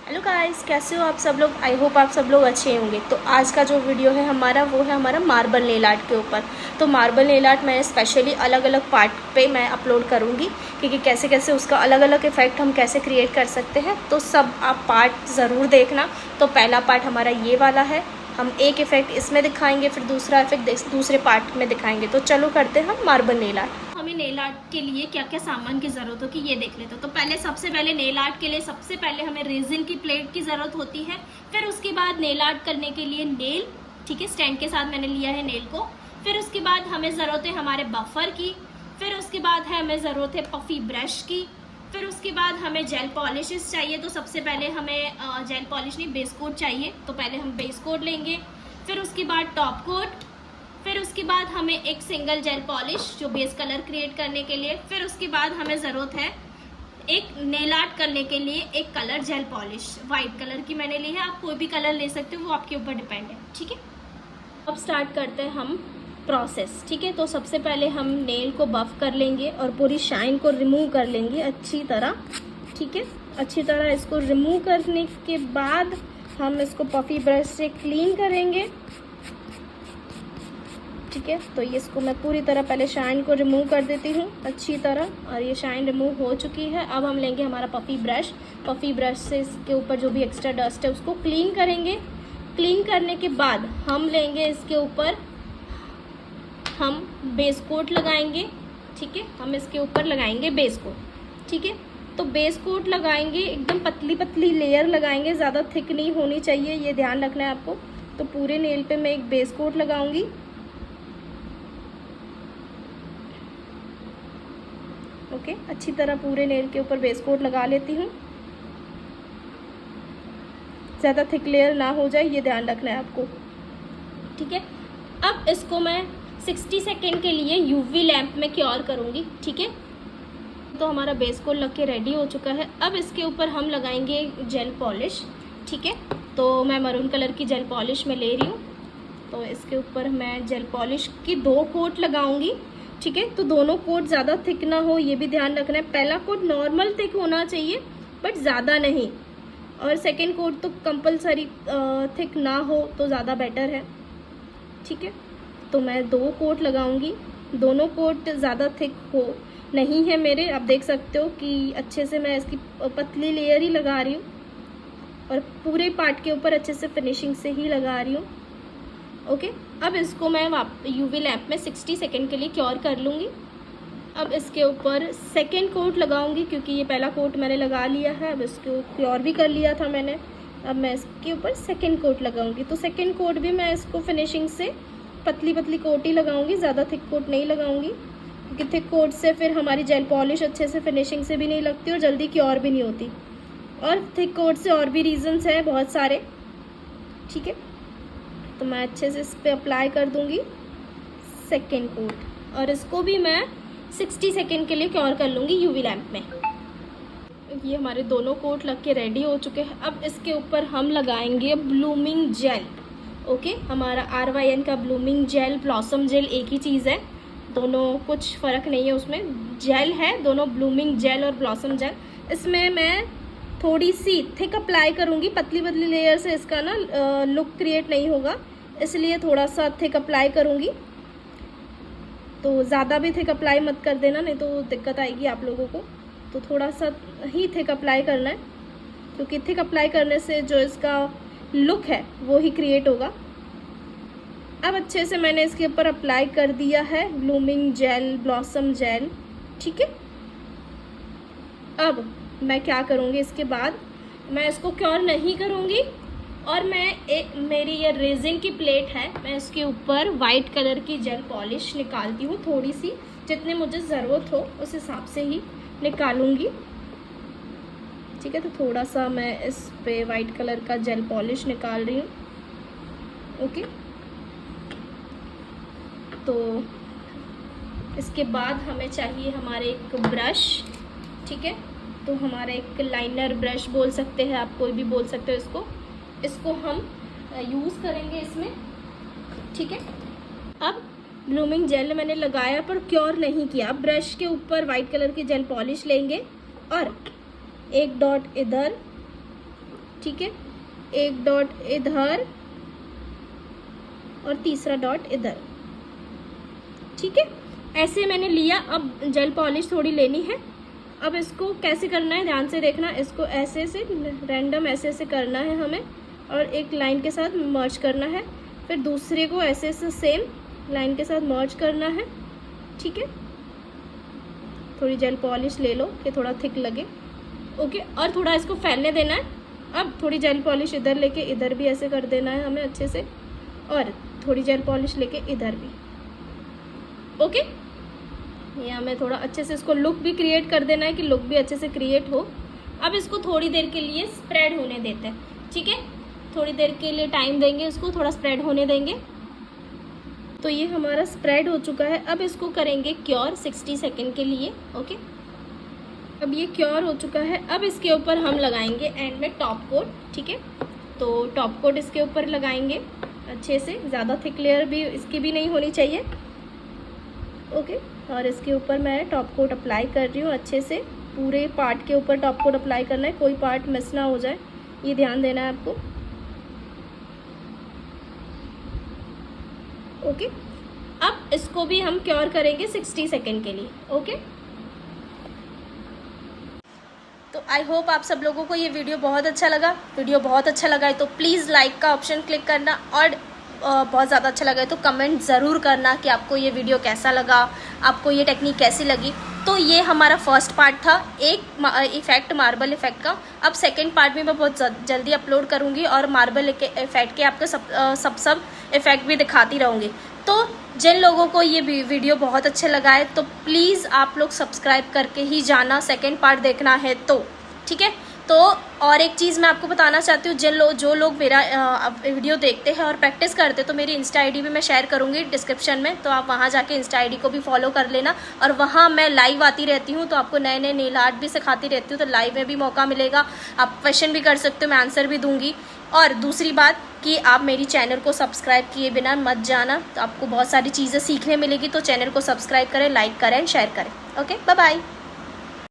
Hello guys, कैसे हो आप सब लोग। आई होप आप सब लोग अच्छे होंगे। तो आज का जो वीडियो है हमारा वो है हमारा मार्बल नेल आर्ट के ऊपर। तो मार्बल नेल आर्ट मैं स्पेशली अलग अलग पार्ट पे मैं अपलोड करूँगी क्योंकि कैसे कैसे उसका अलग अलग इफ़ेक्ट हम कैसे क्रिएट कर सकते हैं। तो सब आप पार्ट ज़रूर देखना। तो पहला पार्ट हमारा ये वाला है, हम एक इफ़ेक्ट इसमें दिखाएंगे, फिर दूसरा इफ़ेक्ट दूसरे पार्ट में दिखाएंगे। तो चलो करते हैं हम मार्बल नेल आर्ट। हमें नेल आर्ट के लिए क्या क्या सामान की ज़रूरत होगी ये देख लेते हो। तो पहले सबसे पहले नेल आर्ट के लिए सबसे पहले हमें रेजिन की प्लेट की ज़रूरत होती है। फिर उसके बाद नेल आर्ट करने के लिए नेल, ठीक है, स्टैंड के साथ मैंने लिया है नेल को। फिर उसके बाद हमें ज़रूरत है हमारे बफर की। फिर उसके बाद है हमें ज़रूरत है पफ़ी ब्रश की। फिर उसके बाद हमें जेल पॉलिशेस चाहिए। तो सबसे पहले हमें जेल पॉलिश नहीं, बेस कोट चाहिए। तो पहले हम बेस कोट लेंगे। फिर उसके बाद टॉप कोट। फिर उसके बाद हमें एक सिंगल जेल पॉलिश जो बेस कलर क्रिएट करने के लिए। फिर उसके बाद हमें ज़रूरत है एक नेल आर्ट करने के लिए एक colour gel polish, white colour की मैंने ली है। आप कोई भी कलर ले सकते हो, वो आपके ऊपर डिपेंड है, ठीक है। अब स्टार्ट करते हैं हम प्रोसेस, ठीक है। तो सबसे पहले हम नेल को बफ कर लेंगे और पूरी शाइन को रिमूव कर लेंगे अच्छी तरह, ठीक है। अच्छी तरह इसको रिमूव करने के बाद हम इसको पफ़ी ब्रश से क्लीन करेंगे, ठीक है। तो ये इसको मैं पूरी तरह पहले शाइन को रिमूव कर देती हूँ अच्छी तरह, और ये शाइन रिमूव हो चुकी है। अब हम लेंगे हमारा पफ़ी ब्रश से इसके ऊपर जो भी एक्स्ट्रा डस्ट है उसको क्लीन करेंगे। क्लीन करने के बाद हम लेंगे इसके ऊपर हम बेस कोट लगाएंगे, ठीक है। हम इसके ऊपर लगाएंगे बेस कोट, ठीक है। तो बेस कोट लगाएंगे, एकदम पतली पतली लेयर लगाएंगे, ज़्यादा थिक नहीं होनी चाहिए, ये ध्यान रखना है आपको। तो पूरे नेल पे मैं एक बेस कोट लगाऊंगी, ओके। अच्छी तरह पूरे नेल के ऊपर बेस कोट लगा लेती हूँ, ज़्यादा थिक लेयर ना हो जाए, ये ध्यान रखना है आपको, ठीक है। अब इसको मैं 60 सेकेंड के लिए यूवी लैंप में क्योर करूँगी, ठीक है। तो हमारा बेस कोट लग के रेडी हो चुका है। अब इसके ऊपर हम लगाएंगे जेल पॉलिश, ठीक है। तो मैं मरून कलर की जेल पॉलिश में ले रही हूँ। तो इसके ऊपर मैं जेल पॉलिश की 2 कोट लगाऊंगी, ठीक है। तो दोनों कोट ज़्यादा थिक ना हो, ये भी ध्यान रखना है। पहला कोट नॉर्मल थिक होना चाहिए बट ज़्यादा नहीं, और सेकेंड कोट तो कंपलसरी थिक ना हो तो ज़्यादा बेटर है, ठीक है। तो मैं 2 कोट लगाऊंगी, दोनों कोट ज़्यादा थिक हो नहीं है मेरे। आप देख सकते हो कि अच्छे से मैं इसकी पतली लेयर ही लगा रही हूँ और पूरे पार्ट के ऊपर अच्छे से फिनिशिंग से ही लगा रही हूँ, ओके। अब इसको मैं यूवी लैंप में 60 सेकेंड के लिए क्योर कर लूँगी। अब इसके ऊपर सेकेंड कोट लगाऊंगी क्योंकि ये पहला कोट मैंने लगा लिया है, अब इसको क्योर भी कर लिया था मैंने। अब मैं इसके ऊपर सेकेंड कोट लगाऊंगी। तो सेकेंड कोट भी मैं इसको फिनिशिंग से पतली पतली कोट ही लगाऊंगी, ज़्यादा थिक कोट नहीं लगाऊंगी क्योंकि थिक कोट से फिर हमारी जेल पॉलिश अच्छे से फिनिशिंग से भी नहीं लगती और जल्दी क्योर भी नहीं होती। और थिक कोट से और भी रीज़न्स हैं बहुत सारे, ठीक है। तो मैं अच्छे से इस पर अप्लाई कर दूंगी सेकेंड कोट, और इसको भी मैं 60 सेकेंड के लिए क्योर कर लूँगी यूवी लैंप में। ये हमारे दोनों कोट लग के रेडी हो चुके हैं। अब इसके ऊपर हम लगाएंगे ब्लूमिंग जेल, ओके। हमारा RYN का ब्लूमिंग जेल, ब्लॉसम जेल एक ही चीज़ है, दोनों कुछ फ़र्क नहीं है उसमें, जेल है दोनों, ब्लूमिंग जेल और ब्लॉसम जेल। इसमें मैं थोड़ी सी थिक अप्लाई करूँगी, पतली पतली लेयर से इसका ना लुक क्रिएट नहीं होगा, इसलिए थोड़ा सा थिक अप्लाई करूँगी। तो ज़्यादा भी थिक अप्लाई मत कर देना, नहीं तो दिक्कत आएगी आप लोगों को। तो थोड़ा सा ही थिक अप्लाई करना है क्योंकि थिक अप्लाई करने से जो इसका लुक है वो ही क्रिएट होगा। अब अच्छे से मैंने इसके ऊपर अप्लाई कर दिया है ब्लूमिंग जेल, ब्लॉसम जेल, ठीक है। अब मैं क्या करूँगी, इसके बाद मैं इसको क्योर नहीं करूँगी और मैं मेरी ये रेजिन की प्लेट है, मैं इसके ऊपर वाइट कलर की जेल पॉलिश निकालती हूँ, थोड़ी सी जितनी मुझे ज़रूरत हो उस हिसाब से ही निकालूंगी, ठीक है। तो थोड़ा सा मैं इस पे वाइट कलर का जेल पॉलिश निकाल रही हूँ, ओके। तो इसके बाद हमें चाहिए हमारे एक ब्रश, ठीक है। तो हमारा एक लाइनर ब्रश बोल सकते हैं आप, कोई भी बोल सकते हो इसको हम यूज़ करेंगे इसमें, ठीक है। अब ब्लूमिंग जेल मैंने लगाया पर क्योर नहीं किया। ब्रश के ऊपर वाइट कलर की जेल पॉलिश लेंगे और एक डॉट इधर ठीक है, एक डॉट इधर और तीसरा डॉट इधर, ठीक है। ऐसे मैंने लिया। अब जेल पॉलिश थोड़ी लेनी है। अब इसको कैसे करना है ध्यान से देखना। इसको ऐसे से रैंडम ऐसे करना है हमें और एक लाइन के साथ मर्ज करना है। फिर दूसरे को ऐसे सेम लाइन के साथ मर्ज करना है, ठीक है। थोड़ी जेल पॉलिश ले लो कि थोड़ा थिक लगे, ओके। और थोड़ा इसको फैलने देना है। अब थोड़ी जेल पॉलिश इधर लेके इधर भी ऐसे कर देना है हमें अच्छे से, और थोड़ी जेल पॉलिश लेके इधर भी, ओके। ये हमें थोड़ा अच्छे से इसको लुक भी क्रिएट कर देना है कि लुक भी अच्छे से क्रिएट हो। अब इसको थोड़ी देर के लिए स्प्रेड होने देते हैं, ठीक है। थोड़ी देर के लिए टाइम देंगे, इसको थोड़ा स्प्रेड होने देंगे। तो ये हमारा स्प्रेड हो चुका है। अब इसको करेंगे क्योर 60 सेकेंड के लिए, ओके। अब ये क्योर हो चुका है। अब इसके ऊपर हम लगाएंगे एंड में टॉप कोट, ठीक है। तो टॉप कोट इसके ऊपर लगाएंगे अच्छे से, ज़्यादा थिक लेयर भी इसकी भी नहीं होनी चाहिए, ओके। और इसके ऊपर मैं टॉप कोट अप्लाई कर रही हूँ अच्छे से। पूरे पार्ट के ऊपर टॉप कोट अप्लाई करना है, कोई पार्ट मिस ना हो जाए, ये ध्यान देना है आपको, ओके। अब इसको भी हम क्योर करेंगे 60 सेकेंड के लिए, ओके। तो आई होप आप सब लोगों को ये वीडियो बहुत अच्छा लगा। वीडियो बहुत अच्छा लगा है तो प्लीज़ लाइक का ऑप्शन क्लिक करना, और बहुत ज़्यादा अच्छा लगा है तो कमेंट ज़रूर करना कि आपको ये वीडियो कैसा लगा, आपको ये टेक्निक कैसी लगी। तो ये हमारा फर्स्ट पार्ट था, एक इफ़ेक्ट मार्बल इफ़ेक्ट का। अब सेकंड पार्ट में मैं बहुत जल्दी अपलोड करूँगी और मार्बल इफ़ेक्ट के आपको सब इफ़ेक्ट भी दिखाती रहूँगी। तो जिन लोगों को ये वीडियो बहुत अच्छा लगा है तो प्लीज़ आप लोग सब्सक्राइब करके ही जाना, सेकंड पार्ट देखना है तो, ठीक है। तो और एक चीज़ मैं आपको बताना चाहती हूँ, जो लोग मेरा वीडियो देखते हैं और प्रैक्टिस करते हैं तो मेरी इंस्टा आईडी भी मैं शेयर करूँगी डिस्क्रिप्शन में, तो आप वहाँ जाके इंस्टा आईडी को भी फॉलो कर लेना। और वहाँ मैं लाइव आती रहती हूँ, तो आपको नए नए नेल आर्ट भी सिखाती रहती हूँ, तो लाइव में भी मौका मिलेगा, आप क्वेश्चन भी कर सकते हो, मैं आंसर भी दूँगी। और दूसरी बात कि आप मेरी चैनल को सब्सक्राइब किए बिना मत जाना, तो आपको बहुत सारी चीज़ें सीखने मिलेगी। तो चैनल को सब्सक्राइब करें, लाइक करें, शेयर करें, ओके। Bye bye.